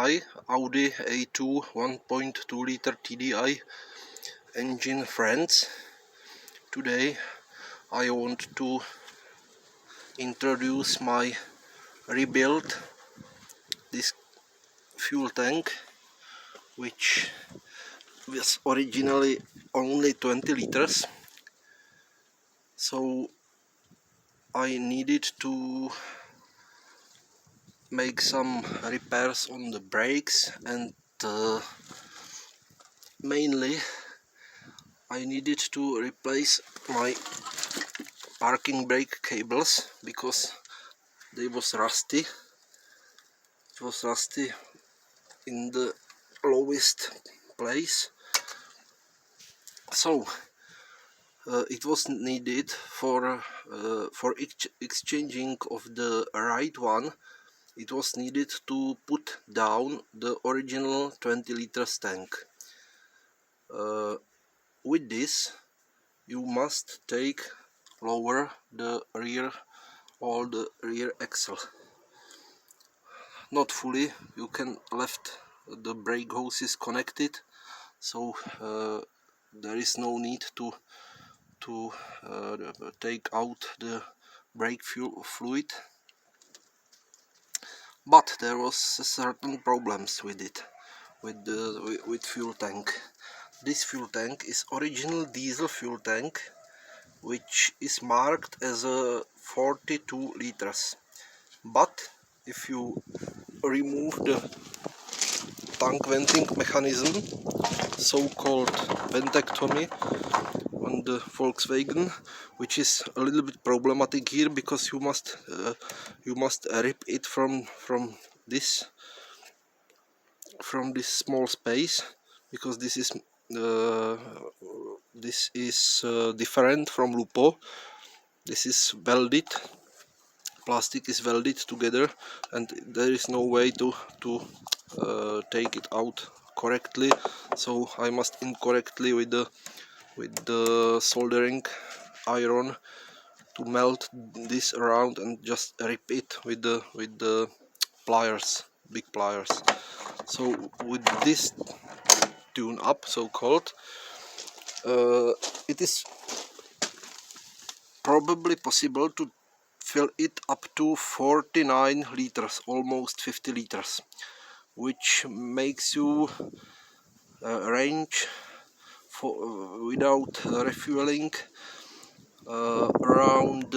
Hi, Audi A2 1.2 liter TDI engine friends. Today I want to introduce my rebuild this fuel tank, which was originally only 20 liters. So I needed to make some repairs on the brakes, and mainly I needed to replace my parking brake cables because they was rusty. It was rusty in the lowest place, so it was needed for exchanging of the right one. It was needed to put down the original 20 liters tank. With this you must lower the rear axle. Not fully, you can left the brake hoses connected, so there is no need to take out the brake fluid. But there was certain problems with it, with fuel tank. This fuel tank is original diesel fuel tank, which is marked as a 42 liters. But if you remove the tank venting mechanism, so-called Ventectomy, on the Volkswagen, which is a little bit problematic here because you must rip it from this small space, because this is different from Lupo. This is welded, plastic is welded together, and there is no way to take it out correctly. So I must incorrectly with the soldering iron to melt this around and just rip it with the pliers, big pliers. So with this tune up, so called, it is probably possible to fill it up to 49 liters, almost 50 liters, which makes you range for without refueling around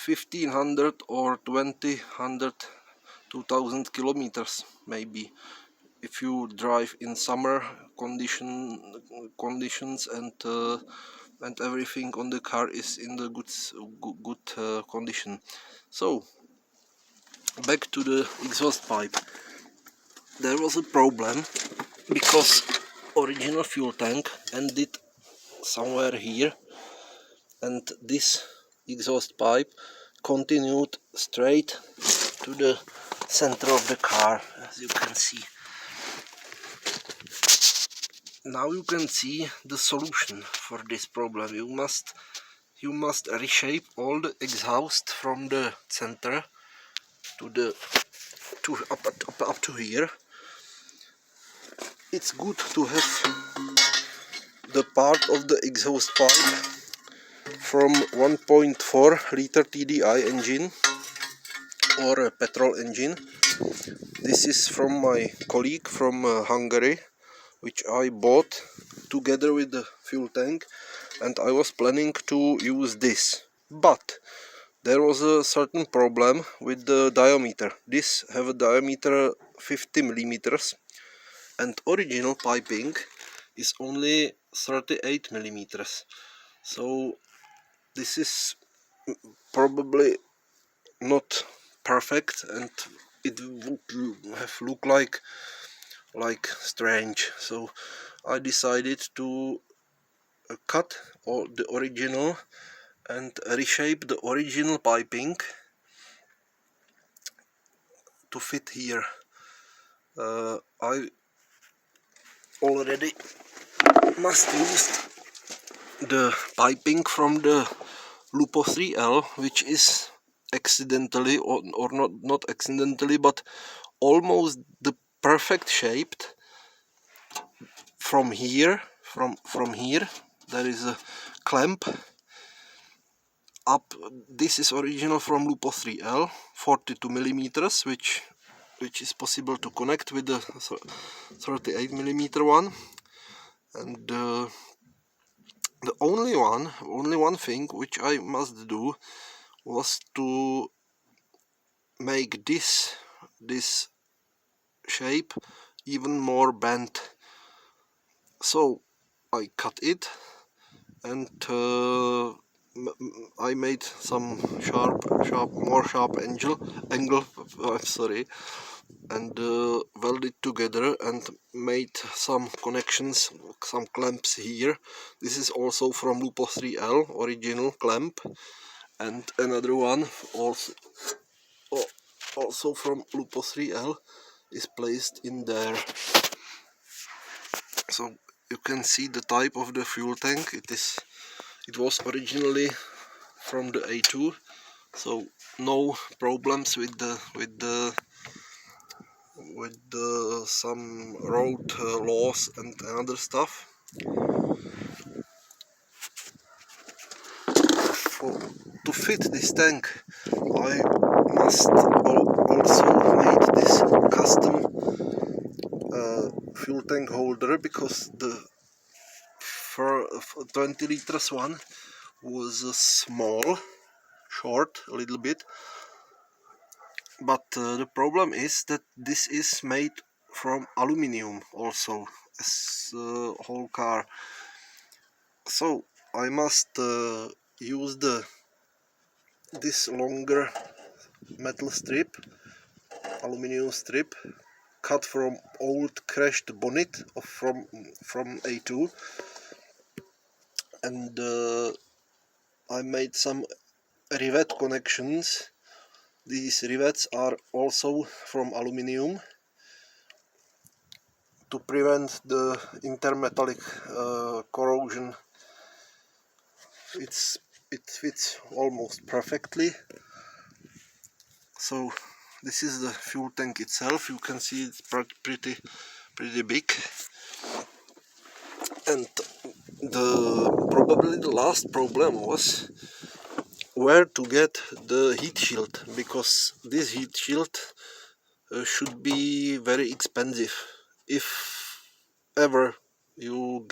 1500 or 2000 kilometers, maybe, if you drive in summer conditions, and everything on the car is in the good condition. So back to the exhaust pipe. There was a problem because original fuel tank ended somewhere here, and this exhaust pipe continued straight to the center of the car, as you can see. Now you can see the solution for this problem. You must reshape all the exhaust from the center to up to here. It's good to have the part of the exhaust pipe from 1.4 liter TDI engine or a petrol engine. This is from my colleague from Hungary, which I bought together with the fuel tank, and I was planning to use this. But there was a certain problem with the diameter. This have a diameter 50 millimeters, and original piping is only 38 millimeters. So this is probably not perfect, and it would have looked like strange. So I decided to cut all the original and reshape the original piping to fit here. I already must use the piping from the Lupo 3L, which is accidentally, or not accidentally, but almost the perfect shaped. From here, from here there is a clamp up. This is original from Lupo 3L, 42 millimeters, which is possible to connect with the 38 millimeter one. And the only one thing which I must do was to make this shape even more bent. So I cut it, and I made some more sharp angle. I'm sorry, and welded together and made some connections, some clamps here. This is also from Lupo 3L, original clamp, and another one also from Lupo 3L is placed in there. So you can see the type of the fuel tank. It was originally from the A2, so no problems with some road laws and other stuff. To fit this tank, I must also make this custom fuel tank holder, because the 20 liters one was small, short a little bit, but the problem is that this is made from aluminium also, as whole car. So I must use this longer metal strip, aluminium strip, cut from old crashed bonnet from A2, and I made some rivet connections. These rivets are also from aluminium to prevent the intermetallic corrosion. It fits almost perfectly. So this is the fuel tank itself. You can see it's pretty big, and probably the last problem was where to get the heat shield, because this heat shield should be very expensive, if ever you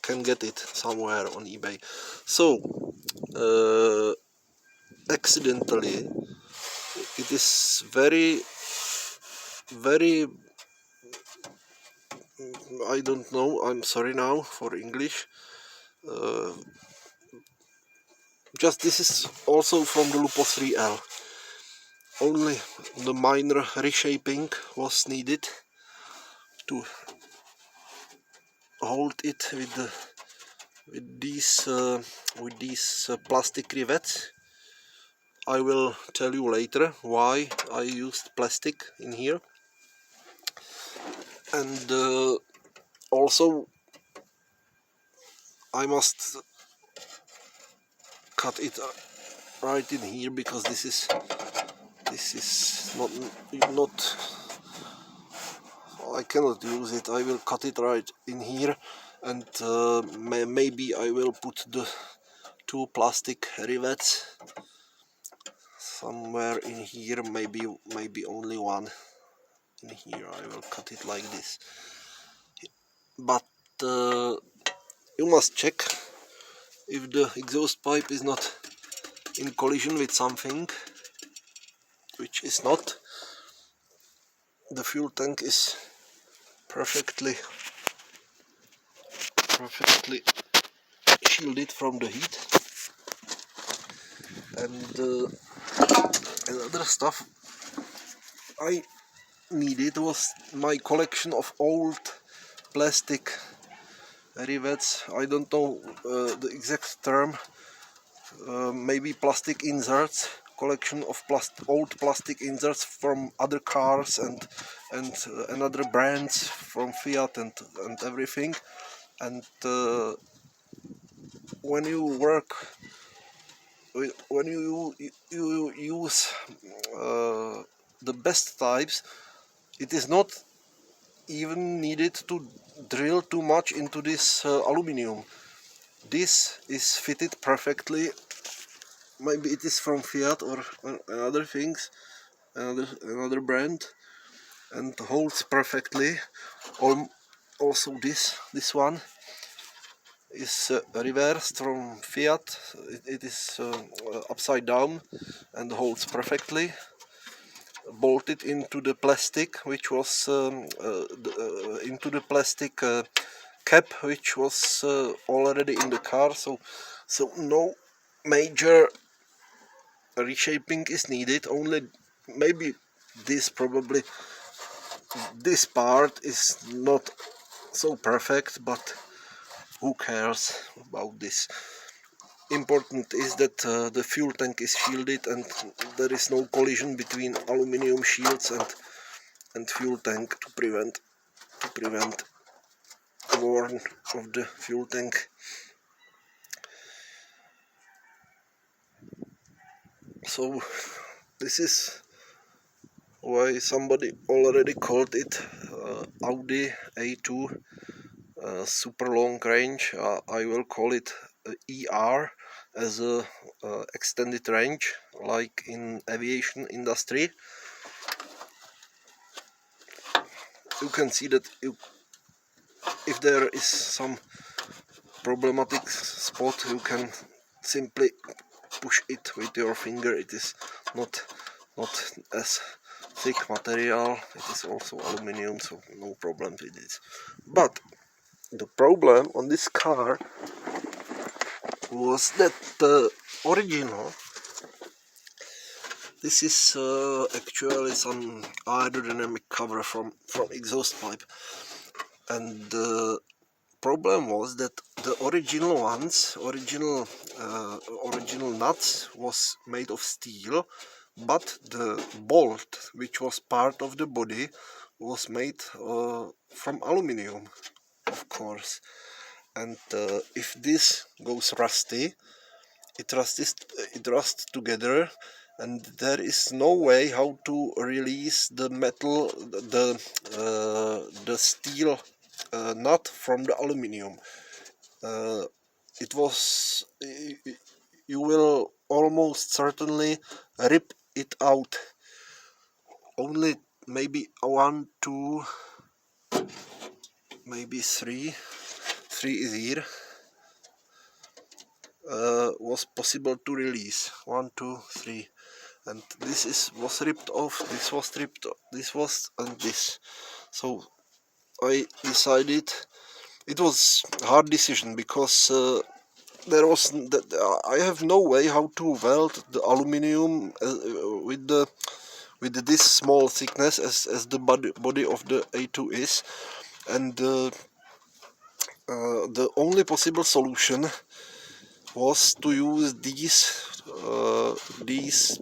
can get it somewhere on eBay. So accidentally, it is very I don't know, I'm sorry now for English, just this is also from the Lupo 3L. Only the minor reshaping was needed to hold it with these plastic rivets. I will tell you later why I used plastic in here. And also I must cut it right in here, because this is not I cannot use it. I will cut it right in here, and maybe I will put the two plastic rivets somewhere in here, maybe only one in here. I will cut it like this, but you must check if the exhaust pipe is not in collision with something, which is not. The fuel tank is perfectly shielded from the heat. And another stuff I needed was my collection of old plastic rivets. I don't know the exact term, maybe plastic inserts, collection of old plastic inserts from other cars and another brands from Fiat and everything. And when you work when you use the best types, it is not even needed to drill too much into this aluminium. This is fitted perfectly. Maybe it is from Fiat or other things, another brand, and holds perfectly. Also this one is reversed from Fiat. It is upside down and holds perfectly. Bolted into the plastic, which was into the plastic cap, which was already in the car. So no major reshaping is needed. Only maybe probably this part is not so perfect, but who cares about this? Important is that the fuel tank is shielded and there is no collision between aluminium shields and fuel tank to prevent worn of the fuel tank. So this is why somebody already called it Audi A2 super long range. I will call it ER as a extended range, like in aviation industry. You can see that if there is some problematic spot, you can simply push it with your finger. It is not as thick material. It is also aluminium, so no problem with it. But the problem on this car was that the original, this is actually some aerodynamic cover from exhaust pipe, and the problem was that the original nuts was made of steel, but the bolt, which was part of the body, was made from aluminium, of course. And if this goes rusty, it rusts together, and there is no way how to release the metal, the steel nut from the aluminium. It was you will almost certainly rip it out. Only maybe one, two, maybe three is here, was possible to release. 1, 2, 3, and this was ripped off. This was ripped off. This was, and this. So I decided, it was a hard decision, because I have no way how to weld the aluminium with this small thickness as the body of the A2 is, and the only possible solution was to use these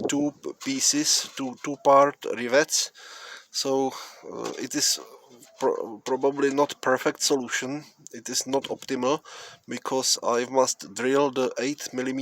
two pieces, two-part rivets. So it is probably not perfect solution. It is not optimal, because I must drill the 8 mm